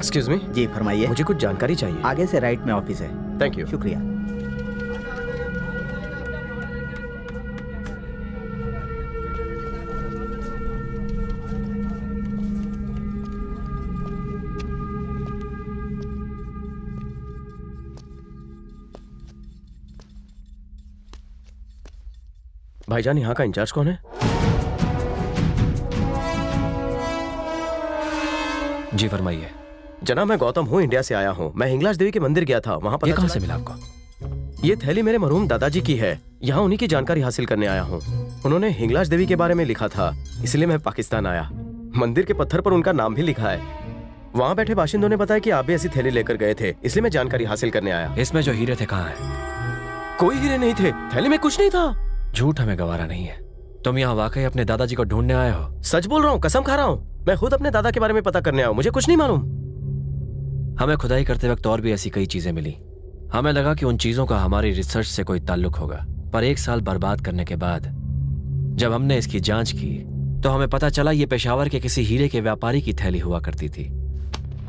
Excuse me. जी फरमाइए। मुझे कुछ जानकारी चाहिए। आगे से राइट में ऑफिस है। Thank you. शुक्रिया। भाईजान, यहाँ का इंचार्ज कौन है? जी फरमाइए। जनाब, मैं गौतम हूँ, इंडिया से आया हूँ। मैं हिंगलाज देवी के मंदिर गया था, वहाँ ये पता कहाँ चला से मिला आपको? ये थैली मेरे मरहूम दादाजी की है। यहाँ उन्हीं की जानकारी हासिल करने आया हूँ। उन्होंने हिंगलाज देवी के बारे में लिखा था, इसलिए मैं पाकिस्तान आया। मंदिर के पत्थर पर उनका नाम भी लिखा है। वहाँ बैठे बाशिंदों ने बताया कि आप भी ऐसी थैली लेकर गए थे, इसलिए मैं जानकारी हासिल करने आया। इसमें जो हीरे थे कहाँ हैं? कोई हीरे नहीं थे, थैली में कुछ नहीं था। झूठ हमें गवारा नहीं है। तुम यहाँ वाकई अपने दादाजी को ढूंढने आए हो? सच बोल रहा हूँ, कसम खा रहा हूँ। मैं खुद अपने दादा के बारे में पता करने आया हूँ, मुझे कुछ नहीं मालूम। हमें खुदाई करते वक्त और भी ऐसी कई चीजें मिली। हमें लगा कि उन चीजों का हमारी रिसर्च से कोई ताल्लुक होगा, पर 1 साल बर्बाद करने के बाद जब हमने इसकी जांच की तो हमें पता चला ये पेशावर के किसी हीरे के व्यापारी की थैली हुआ करती थी।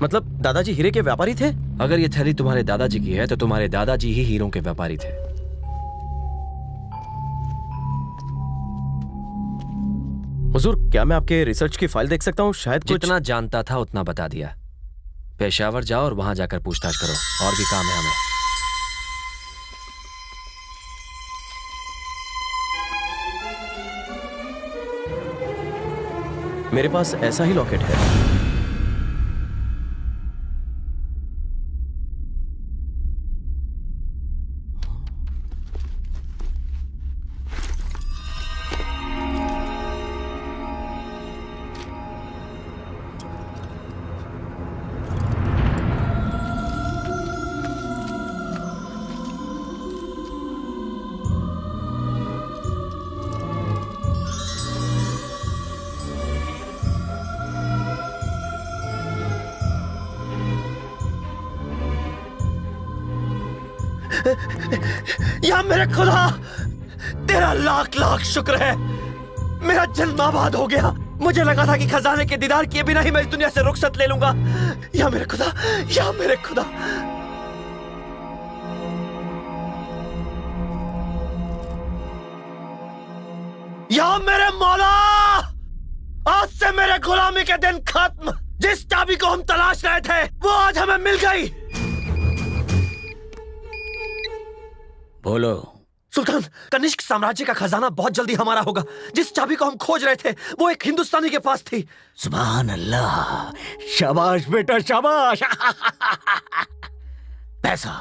मतलब दादाजी हीरे के व्यापारी थे? अगर ये थैली तुम्हारे दादाजी की है तो तुम्हारे दादाजी ही हीरों के व्यापारी थे। हुजूर, क्या मैं आपके रिसर्च की फाइल देख सकता हूँ? शायद कुछ... जितना जानता था उतना बता दिया। पेशावर जाओ और वहां जाकर पूछताछ करो, और भी काम है हमें। मेरे पास ऐसा ही लॉकेट है। या मेरे खुदा, तेरा लाख लाख शुक्र है, मेरा जन्म आबाद हो गया। मुझे लगा था कि खजाने के दीदार किए बिना ही मैं इस दुनिया से रुखसत ले लूंगा। या मेरे खुदा, या मेरे खुदा। या मेरे मौला, आज से मेरे गुलामी के दिन खत्म। जिस चाबी को हम तलाश रहे थे वो आज हमें मिल गई। बोलो। सुल्तान, कनिष्क साम्राज्य का खजाना बहुत जल्दी हमारा होगा। जिस चाबी को हम खोज रहे थे वो एक हिंदुस्तानी के पास थी। सुभान अल्लाह, शाबाश बेटा शाबाश। पैसा,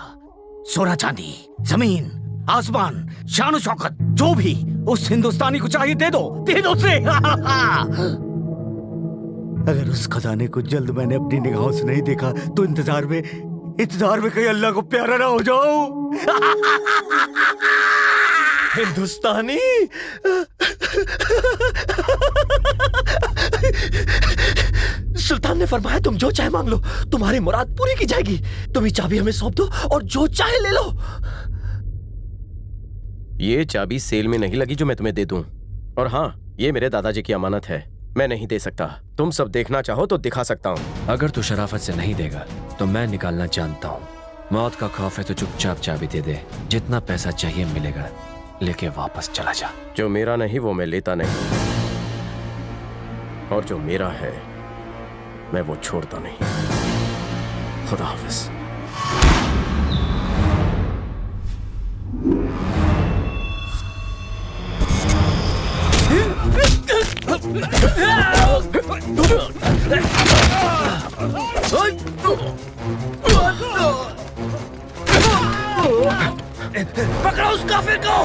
सोना चांदी, जमीन, आसमान, शान शौकत, जो भी उस हिंदुस्तानी को चाहिए दे दो उसे। अगर उस खजाने को जल्द मैंने अपनी निगाहों से नहीं देखा तो इंतजार में कहीं अल्लाह को प्यारा ना हो जाऊं। हिंदुस्तानी? सुल्तान ने फरमाया तुम जो चाहे मांग लो, तुम्हारी मुराद पूरी की जाएगी। तुम ये चाबी हमें सौंप दो और जो चाहे ले लो। ये चाबी सेल में नहीं लगी जो मैं तुम्हें दे दूं। और हाँ, ये मेरे दादाजी की अमानत है, मैं नहीं दे सकता। तुम सब देखना चाहो तो दिखा सकता हूँ। अगर तू शराफत से नहीं देगा तो मैं निकालना जानता हूँ। मौत का खौफ है तो चुपचाप चाबी दे दे। जितना पैसा चाहिए मिलेगा, लेके वापस चला जा। जो मेरा नहीं वो मैं लेता नहीं, और जो मेरा है मैं वो छोड़ता नहीं। खुदा हाफिज। पकड़ो उस काफिर को।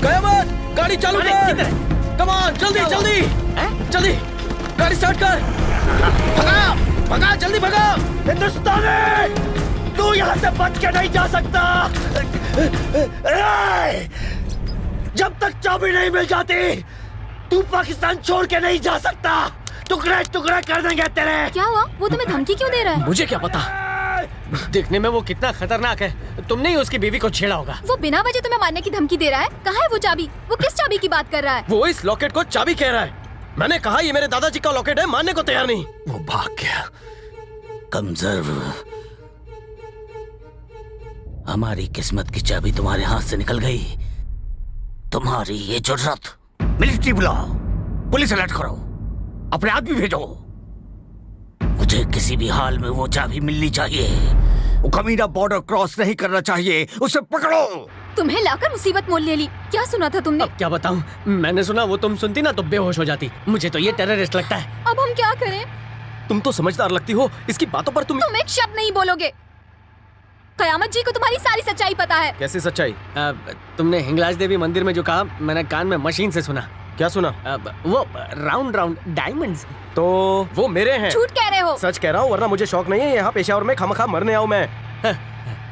कयामत, गाड़ी चालू कर। कम ऑन, जल्दी जल्दी जल्दी गाड़ी स्टार्ट कर। भगा भगा, जल्दी भगा। हिंदुस्तानी, तू यहाँ से बच के नहीं जा सकता। जब तक चाबी नहीं मिल जाती तू पाकिस्तान छोड़ के नहीं जा सकता। टुकड़े टुकड़े कर देंगे तेरे। क्या हुआ? वो तुम्हें धमकी क्यों दे रहा है? मुझे क्या पता, देखने में वो कितना खतरनाक है। तुमने ही उसकी बीवी को छेड़ा होगा। वो बिना वजह तुम्हें मारने की धमकी दे रहा है। कहाँ है वो चाबी? वो किस चाबी की बात कर रहा है? वो इस लॉकेट को चाबी कह रहा है। मैंने कहा ये मेरे दादाजी का लॉकेट है, मानने को तैयार नहीं। वो भाग गया। कमजोर, हमारी किस्मत की चाबी तुम्हारे हाथ से निकल गई। तुम्हारी ये जुर्रत। मिलिट्री बुलाओ, पुलिस अलर्ट करो, अपने आदमी भेजो। मुझे किसी भी हाल में वो चाबी मिलनी चाहिए। वो कमीना बॉर्डर क्रॉस नहीं करना चाहिए, उसे पकड़ो। तुम्हें लाकर मुसीबत मोल ले ली। क्या सुना था तुमने? अब क्या बताऊं, मैंने सुना वो तुम सुनती ना तो बेहोश हो जाती। मुझे तो ये टेररिस्ट लगता है। अब हम क्या करें? तुम तो समझदार लगती हो, इसकी बातों पर तुम तुम एक शब्द नहीं बोलोगे। कयामत जी को तुम्हारी सारी सच्चाई पता है। कैसी सच्चाई? तुमने हिंगलाज देवी मंदिर में जो कहा, मैंने कान में मशीन से सुना। क्या सुना? वो राउंड राउंड डायमंड्स। तो वो मेरे हैं। झूठ कह रहे हो। सच कह रहा हूँ, वरना मुझे शौक नहीं है यहाँ पेशावर में खामखा मरने आऊँ मैं।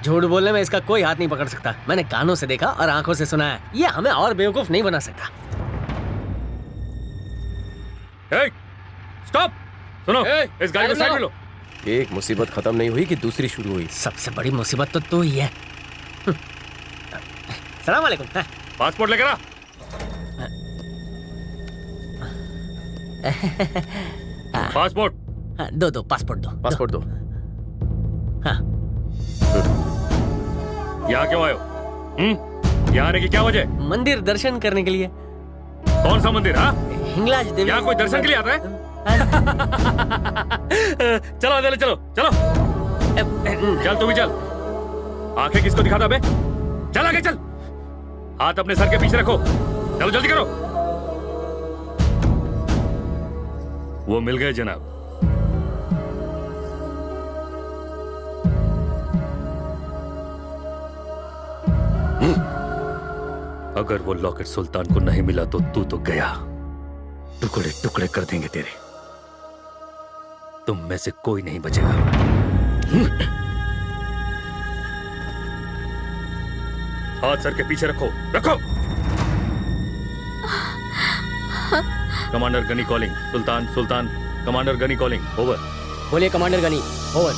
झूठ बोलने में इसका कोई हाथ नहीं पकड़ सकता। मैंने कानों से देखा और आंखों से सुना है। ये हमें और बेवकूफ नहीं बना सकता। स्टॉप, सुनो, इस गाड़ी को साइड में लो। एक मुसीबत खत्म नहीं हुई कि दूसरी शुरू हुई। सबसे बड़ी मुसीबत तो तू ही है। सलाम वालेकुम। पासपोर्ट लेकर आ। पासपोर्ट दो पासपोर्ट दो। पासपोर्ट दो। हाँ। यहाँ क्यों आए हो? यहाँ आने की क्या वजह? मंदिर दर्शन करने के लिए। कौन सा मंदिर? हाँ, हिंगलाज देवी। यहाँ कोई दर्शन के लिए आता है? चलो अंदर चलो, चलो चल, तू भी चल। आंखें किसको दिखाता बे? चल आगे चल। हाथ अपने सर के पीछे रखो। चलो जल्दी करो। वो मिल गए जनाब। अगर वो लॉकेट सुल्तान को नहीं मिला तो तू तो गया। टुकड़े टुकड़े कर देंगे तेरे। तुम में से कोई नहीं बचेगा। हाथ सर के पीछे रखो, रखो। Commander Ghani calling. Sultan, Sultan, commander Ghani calling. Over. बोलिए कमांडर गनी। ओवर।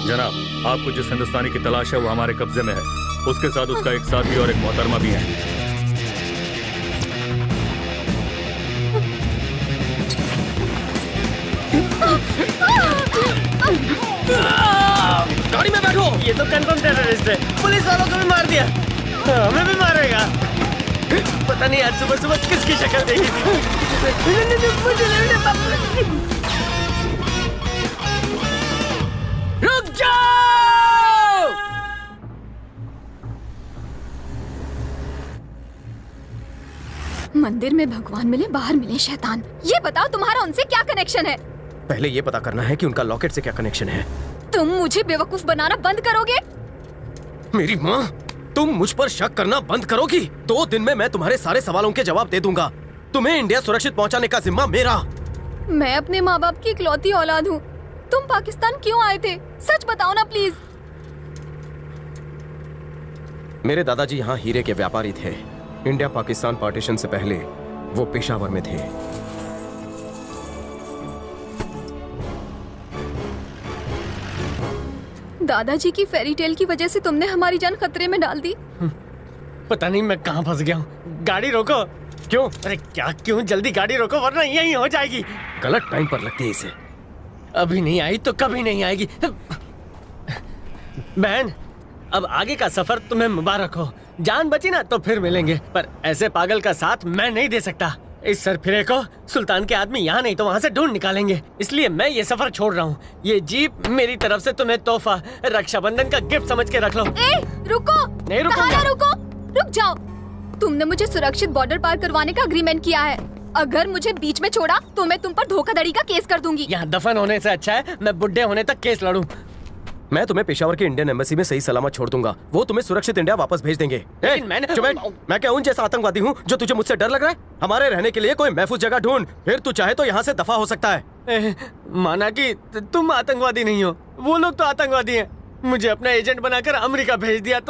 जनाब, आपको जिस हिंदुस्तानी की तलाश है वो हमारे कब्जे में है। उसके साथ उसका एक साथी और एक मोहतरमा भी है। Ah! ये तो कंफर्म टेररिस्ट है, पुलिस वालों को भी मार दिया, हमें भी मारेगा। पता नहीं आज सुबह सुबह किसकी शक्ल देखी थी। रुक जाओ। मंदिर में भगवान मिले, बाहर मिले शैतान। ये बताओ तुम्हारा उनसे क्या कनेक्शन है? पहले ये पता करना है कि उनका लॉकेट से क्या कनेक्शन है। तुम मुझे बेवकूफ बनाना बंद करोगे? मेरी माँ, तुम मुझ पर शक करना बंद करोगी? 2 दिन में मैं तुम्हारे सारे सवालों के जवाब दे दूंगा। तुम्हें इंडिया सुरक्षित पहुंचाने का जिम्मा मेरा। मैं अपने माँ बाप की इकलौती औलाद हूँ। तुम पाकिस्तान क्यों आए थे? सच बताओ ना प्लीज। मेरे दादाजी यहाँ हीरे के व्यापारी थे। इंडिया पाकिस्तान पार्टीशन से पहले वो पेशावर में थे। दादाजी की फेरी टेल की वजह से तुमने हमारी जान खतरे में डाल दी। पता नहीं मैं कहाँ फंस गया हूँ। गाड़ी रोको। क्यों? अरे क्या क्यों? जल्दी गाड़ी रोको वरना यहीं हो जाएगी। गलत टाइम पर लगती है इसे। अभी नहीं आई तो कभी नहीं आएगी। बहन, अब आगे का सफर तुम्हें मुबारक हो। जान बची ना तो फिर मिलेंगे, पर ऐसे पागल का साथ मैं नहीं दे सकता। इस सरफिरे को सुल्तान के आदमी यहाँ नहीं तो वहाँ से ढूंढ निकालेंगे, इसलिए मैं ये सफर छोड़ रहा हूँ। ये जीप मेरी तरफ से तुम्हें तोहफा, रक्षाबंधन का गिफ्ट समझ के रख लो। ए, रुको। नहीं रुकूंगा। कहाँ ना रुको, रुक जाओ। तुमने मुझे सुरक्षित बॉर्डर पार करवाने का एग्रीमेंट किया है। अगर मुझे बीच में छोड़ा तो मैं तुम पर धोखाधड़ी का केस कर दूंगी। यहाँ दफन होने से अच्छा है मैं बुढ़े होने तक केस लड़ूं। मैं तुम्हें पेशावर के इंडियन एम्बेसी में सही सलामत छोड़ दूंगा। वो तुम्हें सुरक्षित इंडिया वापस भेज देंगे। लेकिन मैंने- चुप बैठ। मैं क्या उन जैसा आतंकवादी हूँ जो तुझे मुझसे डर लग रहा है? हमारे रहने के लिए कोई महफूज जगह ढूंढ, फिर तू चाहे तो यहाँ से दफा हो सकता है। माना कि तुम आतंकवादी नहीं हो, वो लोग तो आतंकवादी हैं। मुझे अपना एजेंट बनाकर अमेरिका भेज दिया